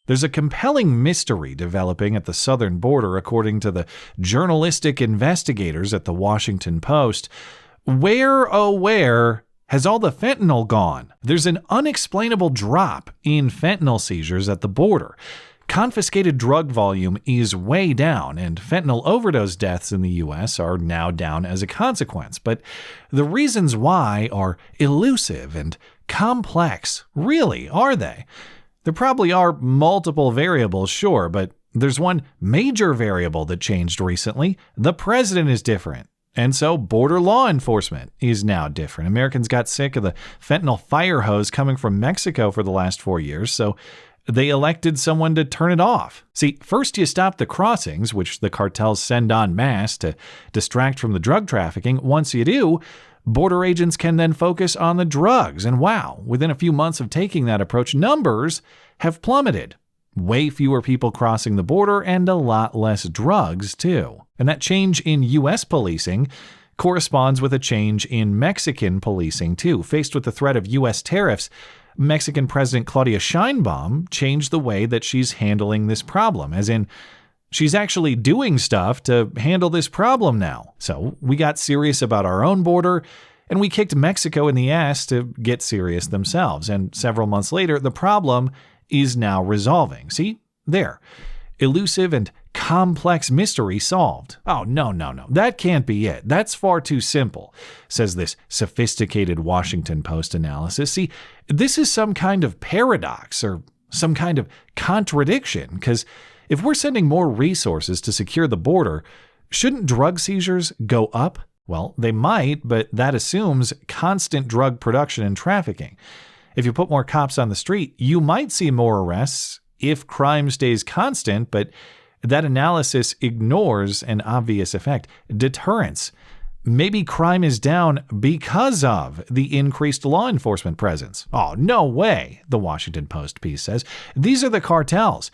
There's a compelling mystery developing at the southern border, according to the journalistic investigators at the Washington Post. Where, oh where, has all the fentanyl gone? There's an unexplainable drop in fentanyl seizures at the border. Confiscated drug volume is way down, and fentanyl overdose deaths in the U.S. are now down as a consequence. But the reasons why are elusive and complex. Really, are they? There probably are multiple variables, sure, but there's one major variable that changed recently. The president is different. And so border law enforcement is now different. Americans got sick of the fentanyl fire hose coming from Mexico for the last 4 years, so they elected someone to turn it off. See, first you stop the crossings, which the cartels send en masse to distract from the drug trafficking. Once you do, border agents can then focus on the drugs. And wow, within a few months of taking that approach, numbers have plummeted. Way fewer people crossing the border and a lot less drugs, too. And that change in U.S. policing corresponds with a change in Mexican policing, too. Faced with the threat of U.S. tariffs, Mexican President Claudia Sheinbaum changed the way that she's handling this problem, as in she's actually doing stuff to handle this problem now. So we got serious about our own border, and we kicked Mexico in the ass to get serious themselves. And several months later, the problem is now resolving. See? There. Elusive and complex mystery solved. Oh, no. That can't be it. That's far too simple, says this sophisticated Washington Post analysis. See, this is some kind of paradox or some kind of contradiction, because if we're sending more resources to secure the border, shouldn't drug seizures go up? Well, they might, but that assumes constant drug production and trafficking. If you put more cops on the street, you might see more arrests if crime stays constant, but that analysis ignores an obvious effect: deterrence. Maybe crime is down because of the increased law enforcement presence. Oh, no way, the Washington Post piece says. These are the cartels.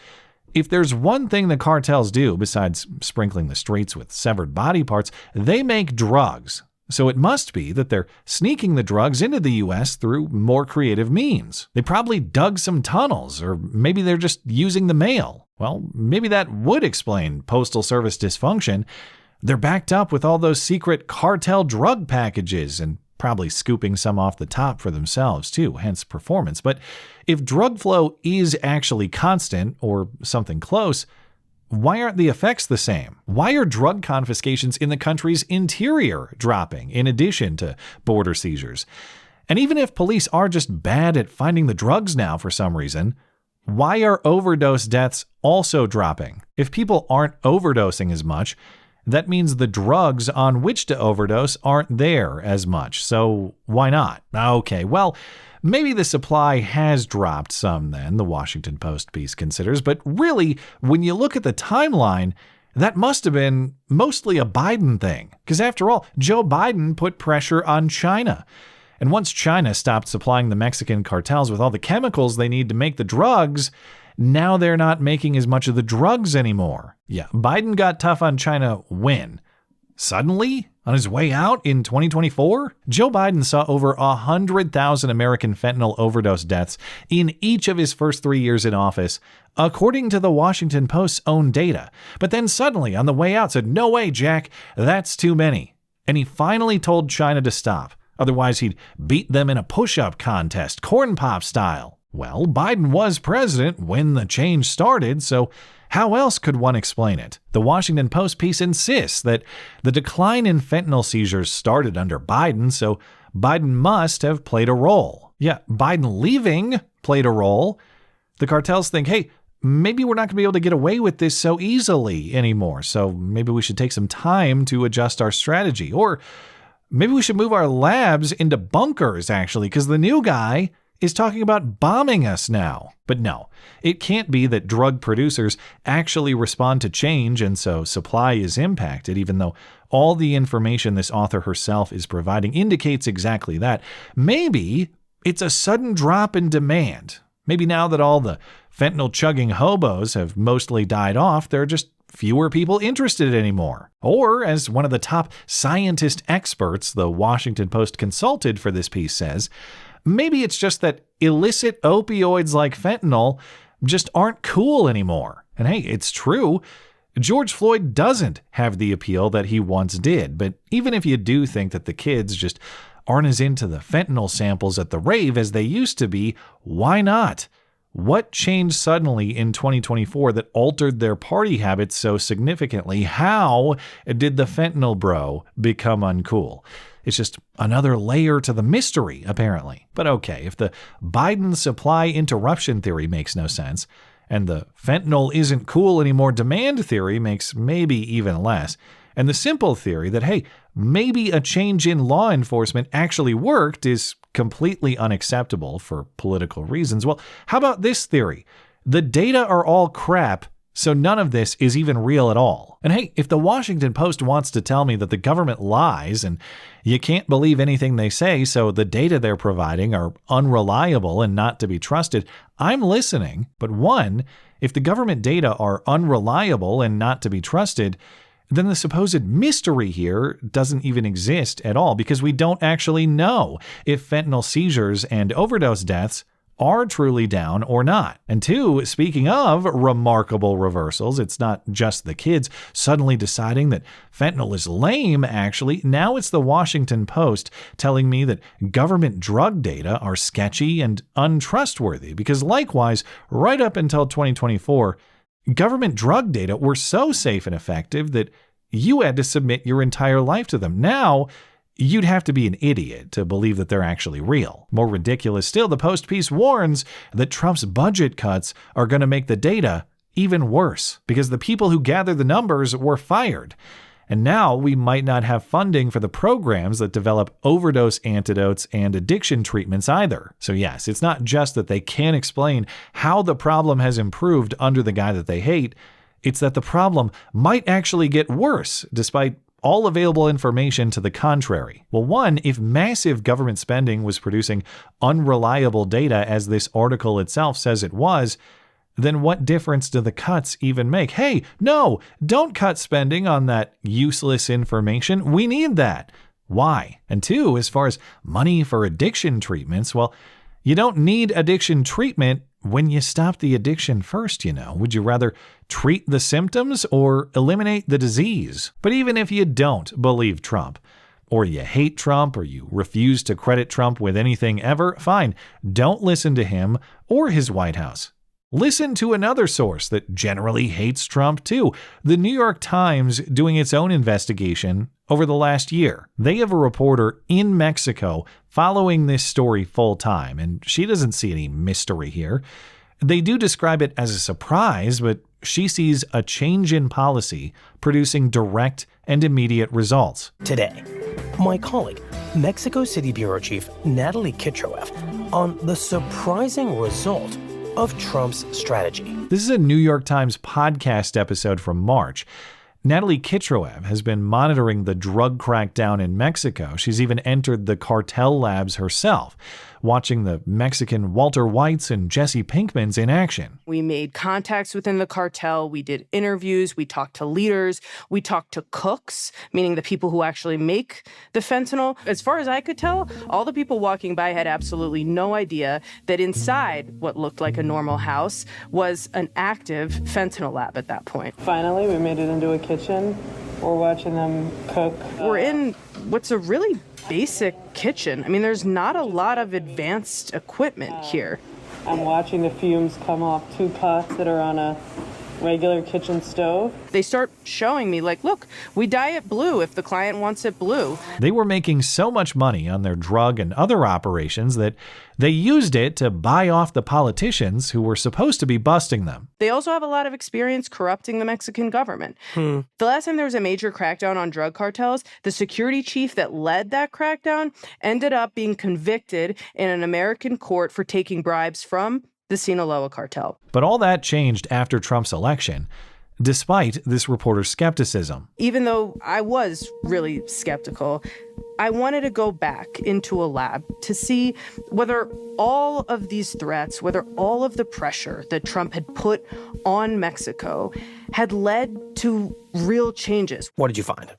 If there's one thing the cartels do, besides sprinkling the streets with severed body parts, they make drugs. So it must be that they're sneaking the drugs into the U.S. through more creative means. They probably dug some tunnels, or maybe they're just using the mail. Well, maybe that would explain Postal Service dysfunction. They're backed up with all those secret cartel drug packages and probably scooping some off the top for themselves too, hence performance. But if drug flow is actually constant or something close, why aren't the effects the same? Why are drug confiscations in the country's interior dropping in addition to border seizures? And even if police are just bad at finding the drugs now for some reason, why are overdose deaths also dropping? If people aren't overdosing as much, that means the drugs on which to overdose aren't there as much. So why not? Okay, well, maybe the supply has dropped some then, the Washington Post piece considers, but really, when you look at the timeline, that must have been mostly a Biden thing. Because after all, Joe Biden put pressure on China. And once China stopped supplying the Mexican cartels with all the chemicals they need to make the drugs, now they're not making as much of the drugs anymore. Yeah, Biden got tough on China when? Suddenly? On his way out in 2024? Joe Biden saw over 100,000 American fentanyl overdose deaths in each of his first 3 years in office, according to the Washington Post's own data. But then suddenly, on the way out, said, "No way, Jack, that's too many." And he finally told China to stop. Otherwise, he'd beat them in a push-up contest, corn pop style. Well, Biden was president when the change started, so how else could one explain it? The Washington Post piece insists that the decline in fentanyl seizures started under Biden, so Biden must have played a role. Yeah, Biden leaving played a role. The cartels think, hey, maybe we're not going to be able to get away with this so easily anymore, so maybe we should take some time to adjust our strategy. Or maybe we should move our labs into bunkers, actually, because the new guy is talking about bombing us now. But no, it can't be that drug producers actually respond to change and so supply is impacted, even though all the information this author herself is providing indicates exactly that. Maybe it's a sudden drop in demand. Maybe now that all the fentanyl-chugging hobos have mostly died off, there are just fewer people interested anymore. Or, as one of the top scientist experts the Washington Post consulted for this piece says, maybe it's just that illicit opioids like fentanyl just aren't cool anymore. And hey, it's true. George Floyd doesn't have the appeal that he once did. But even if you do think that the kids just aren't as into the fentanyl samples at the rave as they used to be, why not? What changed suddenly in 2024 that altered their party habits so significantly? How did the fentanyl bro become uncool? It's just another layer to the mystery, apparently. But okay, if the Biden supply interruption theory makes no sense, and the fentanyl isn't cool anymore demand theory makes maybe even less, and the simple theory that, hey, maybe a change in law enforcement actually worked is completely unacceptable for political reasons, well, how about this theory? The data are all crap, so none of this is even real at all. And hey, if the Washington Post wants to tell me that the government lies and you can't believe anything they say, so the data they're providing are unreliable and not to be trusted, I'm listening. But one, if the government data are unreliable and not to be trusted, then the supposed mystery here doesn't even exist at all, because we don't actually know if fentanyl seizures and overdose deaths are truly down or not. And two, speaking of remarkable reversals, it's not just the kids suddenly deciding that fentanyl is lame, actually. Now it's the Washington Post telling me that government drug data are sketchy and untrustworthy, because likewise, right up until 2024, government drug data were so safe and effective that you had to submit your entire life to them. Now, you'd have to be an idiot to believe that they're actually real. More ridiculous still, the Post piece warns that Trump's budget cuts are going to make the data even worse, because the people who gather the numbers were fired. And now we might not have funding for the programs that develop overdose antidotes and addiction treatments either. So yes, it's not just that they can't explain how the problem has improved under the guy that they hate. It's that the problem might actually get worse, despite all available information to the contrary. Well, one, if massive government spending was producing unreliable data, as this article itself says it was, then what difference do the cuts even make? Hey, no, don't cut spending on that useless information. We need that. Why? And two, as far as money for addiction treatments, well, you don't need addiction treatment when you stop the addiction first, you know. Would you rather treat the symptoms or eliminate the disease? But even if you don't believe Trump, or you hate Trump, or you refuse to credit Trump with anything ever, fine, don't listen to him or his White House. Listen to another source that generally hates Trump too, the New York Times, doing its own investigation over the last year. They have a reporter in Mexico following this story full time, and she doesn't see any mystery here. They do describe it as a surprise, but she sees a change in policy producing direct and immediate results. Today, my colleague, Mexico City Bureau Chief Natalie Kitroev, on the surprising result of Trump's strategy. This is a New York Times podcast episode from March. Natalie Kitroev has been monitoring the drug crackdown in Mexico. She's even entered the cartel labs herself, watching the Mexican Walter Whites and Jesse Pinkmans in action. We made contacts within the cartel. We did interviews. We talked to leaders. We talked to cooks, meaning the people who actually make the fentanyl. As far as I could tell, all the people walking by had absolutely no idea that inside what looked like a normal house was an active fentanyl lab at that point. Finally, we made it into a kitchen. We're watching them cook. We're in what's a really basic kitchen. I mean, there's not a lot of advanced equipment here. I'm watching the fumes come off 2 pots that are on a regular kitchen stove. They start showing me, like, look, we dye it blue if the client wants it blue. They were making so much money on their drug and other operations that they used it to buy off the politicians who were supposed to be busting them. They also have a lot of experience corrupting the Mexican government. The last time there was a major crackdown on drug cartels, the security chief that led that crackdown ended up being convicted in an American court for taking bribes from the Sinaloa cartel. But all that changed after Trump's election, despite this reporter's skepticism. Even though I was really skeptical, I wanted to go back into a lab to see whether all of these threats, whether all of the pressure that Trump had put on Mexico had led to real changes. What did you find?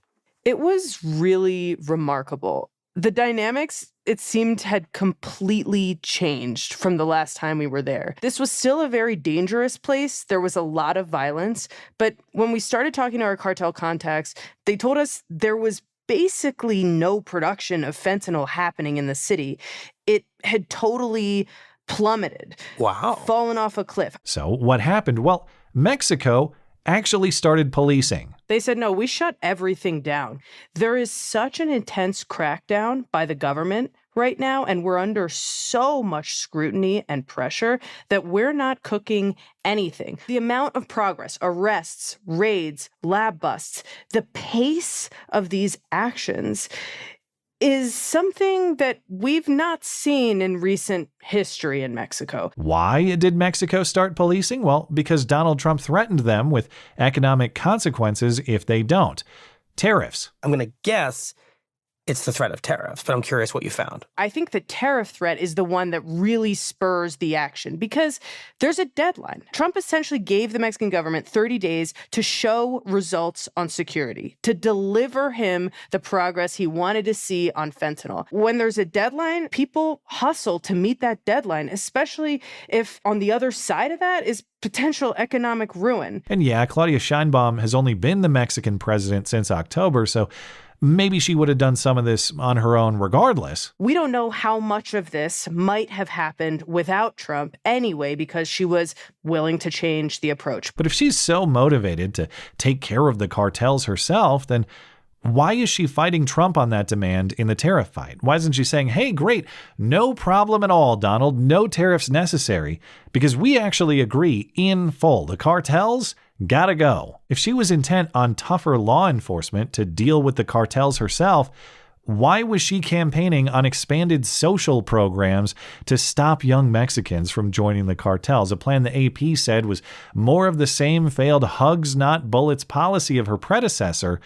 It was really remarkable. The dynamics it seemed had completely changed from the last time we were there. This was still a very dangerous place. There was a lot of violence. But when we started talking to our cartel contacts, they told us there was basically no production of fentanyl happening in the city. It had totally plummeted. Wow. Fallen off a cliff. So what happened? Well, Mexico actually started policing. They said, no, we shut everything down. There is such an intense crackdown by the government right now, and we're under so much scrutiny and pressure that we're not cooking anything. The amount of progress, arrests, raids, lab busts, the pace of these actions is something that we've not seen in recent history in Mexico. Why did Mexico start policing? Well, because Donald Trump threatened them with economic consequences if they don't. Tariffs. I'm going to guess it's the threat of tariffs, but I'm curious what you found. I think the tariff threat is the one that really spurs the action because there's a deadline. Trump essentially gave the Mexican government 30 days to show results on security, to deliver him the progress he wanted to see on fentanyl. When there's a deadline, people hustle to meet that deadline, especially if on the other side of that is potential economic ruin. And yeah, Claudia Sheinbaum has only been the Mexican president since October, so maybe she would have done some of this on her own regardless. We don't know how much of this might have happened without Trump anyway, because she was willing to change the approach. But if she's so motivated to take care of the cartels herself, then why is she fighting Trump on that demand in the tariff fight? Why isn't she saying, hey, great, no problem at all, Donald, no tariffs necessary, because we actually agree in full. The cartels gotta go. If she was intent on tougher law enforcement to deal with the cartels herself, why was she campaigning on expanded social programs to stop young Mexicans from joining the cartels? A plan the AP said was more of the same failed hugs, not bullets policy of her predecessor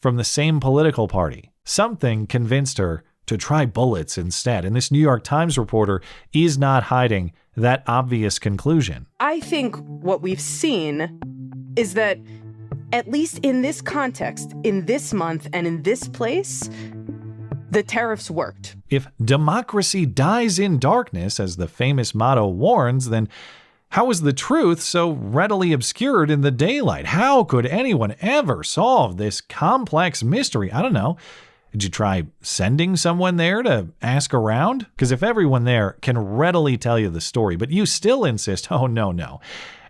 from the same political party. Something convinced her to try bullets instead. And this New York Times reporter is not hiding that obvious conclusion. I think what we've seen is that, at least in this context, in this month and in this place, the tariffs worked. If democracy dies in darkness, as the famous motto warns, then how is the truth so readily obscured in the daylight? How could anyone ever solve this complex mystery? I don't know. Did you try sending someone there to ask around? Because if everyone there can readily tell you the story, but you still insist, oh, no,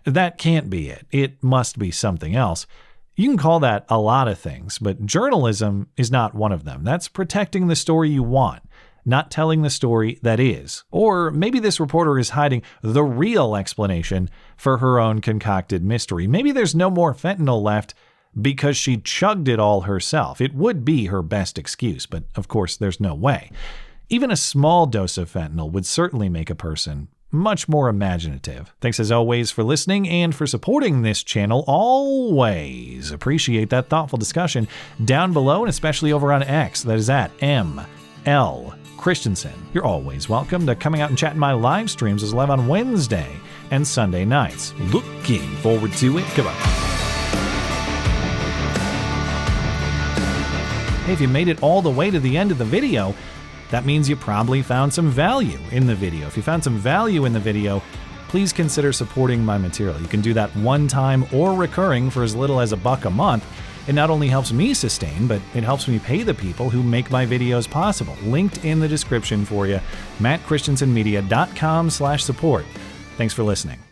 that can't be it. It must be something else. You can call that a lot of things, but journalism is not one of them. That's protecting the story you want, not telling the story that is. Or maybe this reporter is hiding the real explanation for her own concocted mystery. Maybe there's no more fentanyl left because she chugged it all herself. It would be her best excuse, but of course there's no way. Even a small dose of fentanyl would certainly make a person much more imaginative. Thanks as always for listening and for supporting this channel. Always appreciate that thoughtful discussion down below, and especially over on X. That is at ML Christiansen. You're always welcome to coming out and chatting my live streams as live on Wednesday and Sunday nights. Looking forward to it. Goodbye. Hey, if you made it all the way to the end of the video, that means you probably found some value in the video. If you found some value in the video, please consider supporting my material. You can do that one time or recurring for as little as $1 a month. It not only helps me sustain, but it helps me pay the people who make my videos possible. Linked in the description for you, mattchristiansenmedia.com/support. Thanks for listening.